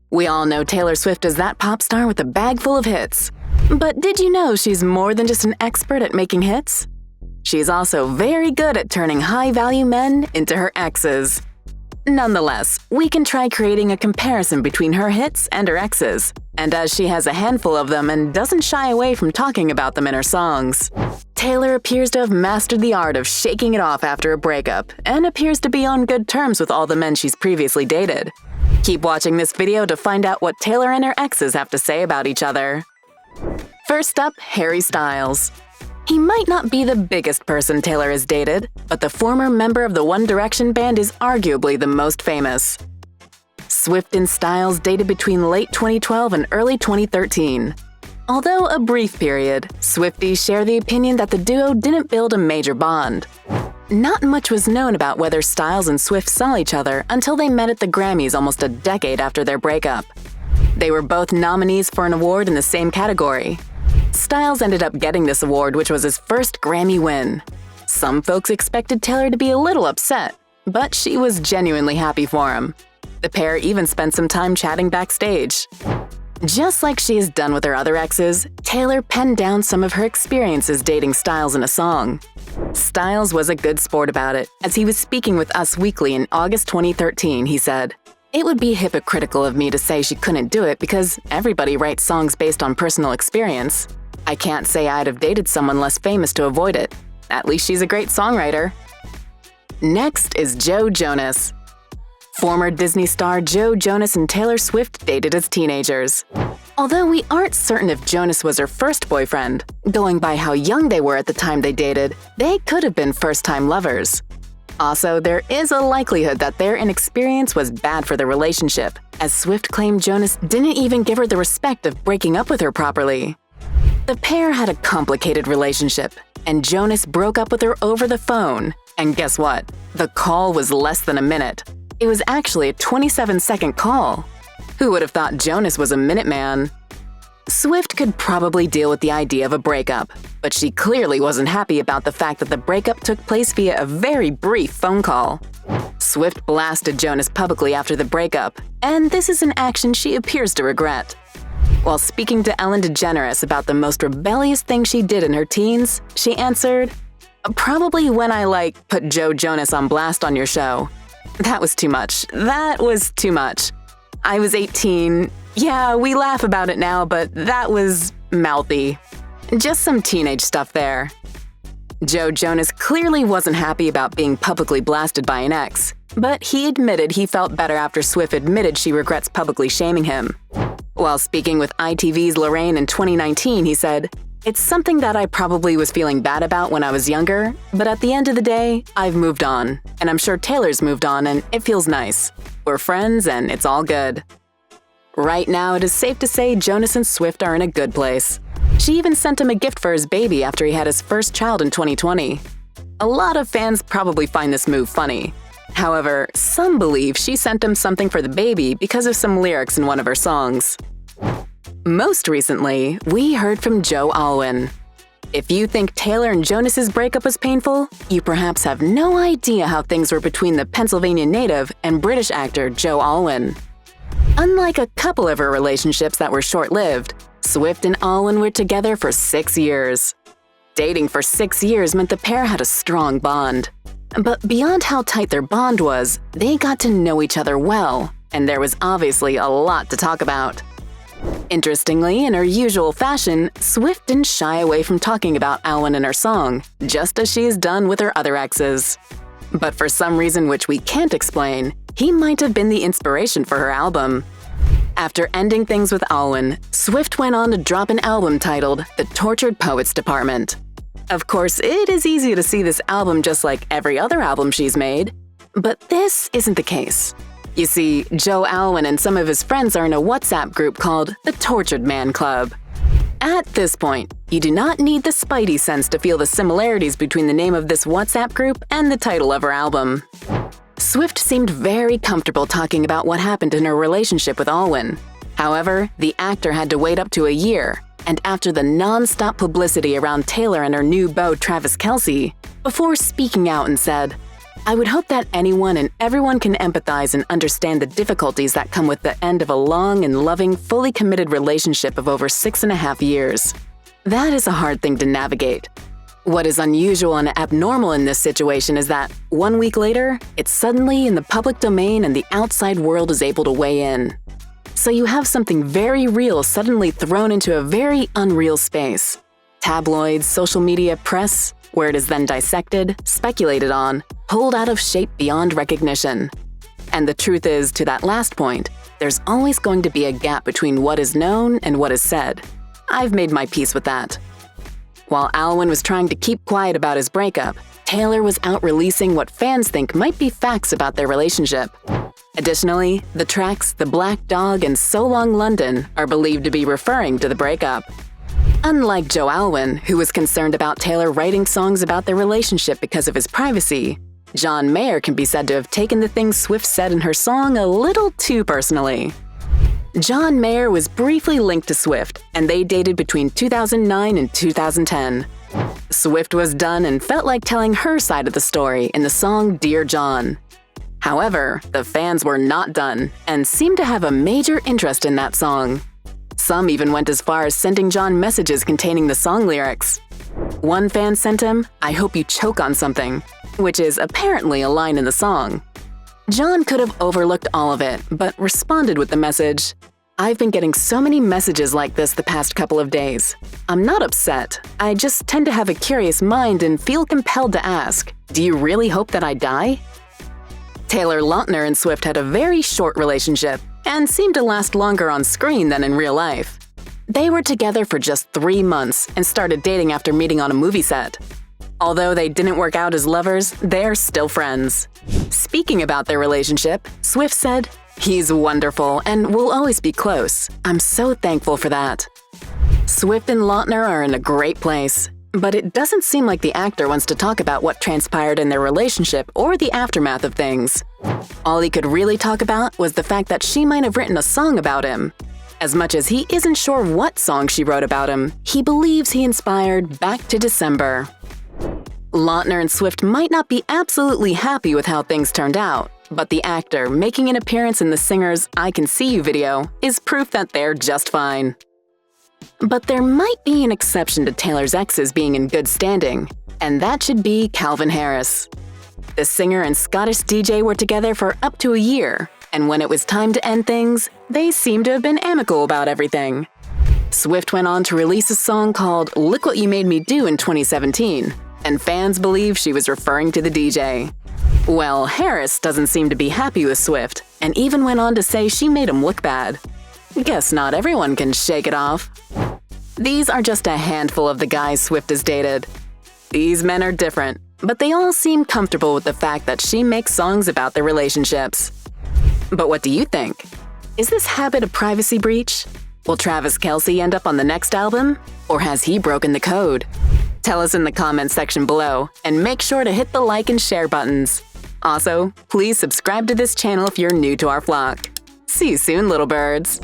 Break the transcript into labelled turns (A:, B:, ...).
A: We all know Taylor Swift is that pop star with a bag full of hits. But did you know she's more than just an expert at making hits? She's also very good at turning high-value men into her exes. Nonetheless, we can try creating a comparison between her hits and her exes, and as she has a handful of them and doesn't shy away from talking about them in her songs. Taylor appears to have mastered the art of shaking it off after a breakup, and appears to be on good terms with all the men she's previously dated. Keep watching this video to find out what Taylor and her exes have to say about each other. First up, Harry Styles. He might not be the biggest person Taylor has dated, but the former member of the One Direction band is arguably the most famous. Swift and Styles dated between late 2012 and early 2013. Although a brief period, Swifties share the opinion that the duo didn't build a major bond. Not much was known about whether Styles and Swift saw each other until they met at the Grammys almost a decade after their breakup. They were both nominees for an award in the same category. Styles ended up getting this award, which was his first Grammy win. Some folks expected Taylor to be a little upset, but she was genuinely happy for him. The pair even spent some time chatting backstage. Just like she has done with her other exes, Taylor penned down some of her experiences dating Styles in a song. Styles was a good sport about it. As he was speaking with Us Weekly in August 2013, he said, "It would be hypocritical of me to say she couldn't do it because everybody writes songs based on personal experience. I can't say I'd have dated someone less famous to avoid it. At least she's a great songwriter." Next is Joe Jonas. Former Disney star Joe Jonas and Taylor Swift dated as teenagers. Although we aren't certain if Jonas was her first boyfriend, going by how young they were at the time they dated, they could have been first-time lovers. Also, there is a likelihood that their inexperience was bad for the relationship, as Swift claimed Jonas didn't even give her the respect of breaking up with her properly. The pair had a complicated relationship, and Jonas broke up with her over the phone. And guess what? The call was less than a minute. It was actually a 27-second call. Who would have thought Jonas was a minute man? Swift could probably deal with the idea of a breakup, but she clearly wasn't happy about the fact that the breakup took place via a very brief phone call. Swift blasted Jonas publicly after the breakup, and this is an action she appears to regret. While speaking to Ellen DeGeneres about the most rebellious thing she did in her teens, she answered, "Probably when I put Joe Jonas on blast on your show. That was too much. That was too much. I was 18. Yeah, we laugh about it now, but that was mouthy. Just some teenage stuff there." Joe Jonas clearly wasn't happy about being publicly blasted by an ex, but he admitted he felt better after Swift admitted she regrets publicly shaming him. While speaking with ITV's Lorraine in 2019, he said, "It's something that I probably was feeling bad about when I was younger, but at the end of the day, I've moved on, and I'm sure Taylor's moved on, and it feels nice. We're friends, and it's all good." Right now, it is safe to say Jonas and Swift are in a good place. She even sent him a gift for his baby after he had his first child in 2020. A lot of fans probably find this move funny. However, some believe she sent him something for the baby because of some lyrics in one of her songs. Most recently, we heard from Joe Alwyn. If you think Taylor and Jonas's breakup was painful, you perhaps have no idea how things were between the Pennsylvania native and British actor Joe Alwyn. Unlike a couple of her relationships that were short-lived, Swift and Alwyn were together for 6 years. Dating for 6 years meant the pair had a strong bond. But beyond how tight their bond was, they got to know each other well, and there was obviously a lot to talk about. Interestingly, in her usual fashion, Swift didn't shy away from talking about Alwyn in her song, just as she has done with her other exes. But for some reason which we can't explain, he might have been the inspiration for her album. After ending things with Alwyn, Swift went on to drop an album titled The Tortured Poets Department. Of course, it is easy to see this album just like every other album she's made, but this isn't the case. You see, Joe Alwyn and some of his friends are in a WhatsApp group called the Tortured Man Club. At this point, you do not need the spidey sense to feel the similarities between the name of this WhatsApp group and the title of her album. Swift seemed very comfortable talking about what happened in her relationship with Alwyn. However, the actor had to wait up to a year, and after the non-stop publicity around Taylor and her new beau Travis Kelce, before speaking out and said, I would hope that anyone and everyone can empathize and understand the difficulties that come with the end of a long and loving, fully committed relationship of over 6.5 years. That is a hard thing to navigate. What is unusual and abnormal in this situation is that 1 week later, it's suddenly in the public domain and the outside world is able to weigh in. So you have something very real suddenly thrown into a very unreal space. Tabloids, social media, press, where it is then dissected, speculated on, pulled out of shape beyond recognition. And the truth is, to that last point, there's always going to be a gap between what is known and what is said. I've made my peace with that. While Alwyn was trying to keep quiet about his breakup, Taylor was out releasing what fans think might be facts about their relationship. Additionally, the tracks The Black Dog and So Long London are believed to be referring to the breakup. Unlike Joe Alwyn, who was concerned about Taylor writing songs about their relationship because of his privacy, John Mayer can be said to have taken the things Swift said in her song a little too personally. John Mayer was briefly linked to Swift, and they dated between 2009 and 2010. Swift was done and felt like telling her side of the story in the song Dear John. However, the fans were not done and seemed to have a major interest in that song. Some even went as far as sending John messages containing the song lyrics. One fan sent him, "I hope you choke on something," which is apparently a line in the song. John could have overlooked all of it, but responded with the message, "I've been getting so many messages like this the past couple of days. I'm not upset. I just tend to have a curious mind and feel compelled to ask, do you really hope that I die?" Taylor Lautner and Swift had a very short relationship and seemed to last longer on screen than in real life. They were together for just 3 months and started dating after meeting on a movie set. Although they didn't work out as lovers, they're still friends. Speaking about their relationship, Swift said, "He's wonderful and we'll always be close. I'm so thankful for that." Swift and Lautner are in a great place, but it doesn't seem like the actor wants to talk about what transpired in their relationship or the aftermath of things. All he could really talk about was the fact that she might have written a song about him. As much as he isn't sure what song she wrote about him, he believes he inspired Back to December. Lautner and Swift might not be absolutely happy with how things turned out, but the actor making an appearance in the singer's I Can See You video is proof that they're just fine. But there might be an exception to Taylor's exes being in good standing, and that should be Calvin Harris. The singer and Scottish DJ were together for up to a year, and when it was time to end things, they seemed to have been amicable about everything. Swift went on to release a song called Look What You Made Me Do in 2017, and fans believe she was referring to the DJ. Well, Harris doesn't seem to be happy with Swift, and even went on to say she made him look bad. Guess not everyone can shake it off. These are just a handful of the guys Swift has dated. These men are different, but they all seem comfortable with the fact that she makes songs about their relationships. But what do you think? Is this habit a privacy breach? Will Travis Kelce end up on the next album? Or has he broken the code? Tell us in the comments section below, and make sure to hit the like and share buttons. Also, please subscribe to this channel if you're new to our flock. See you soon, little birds!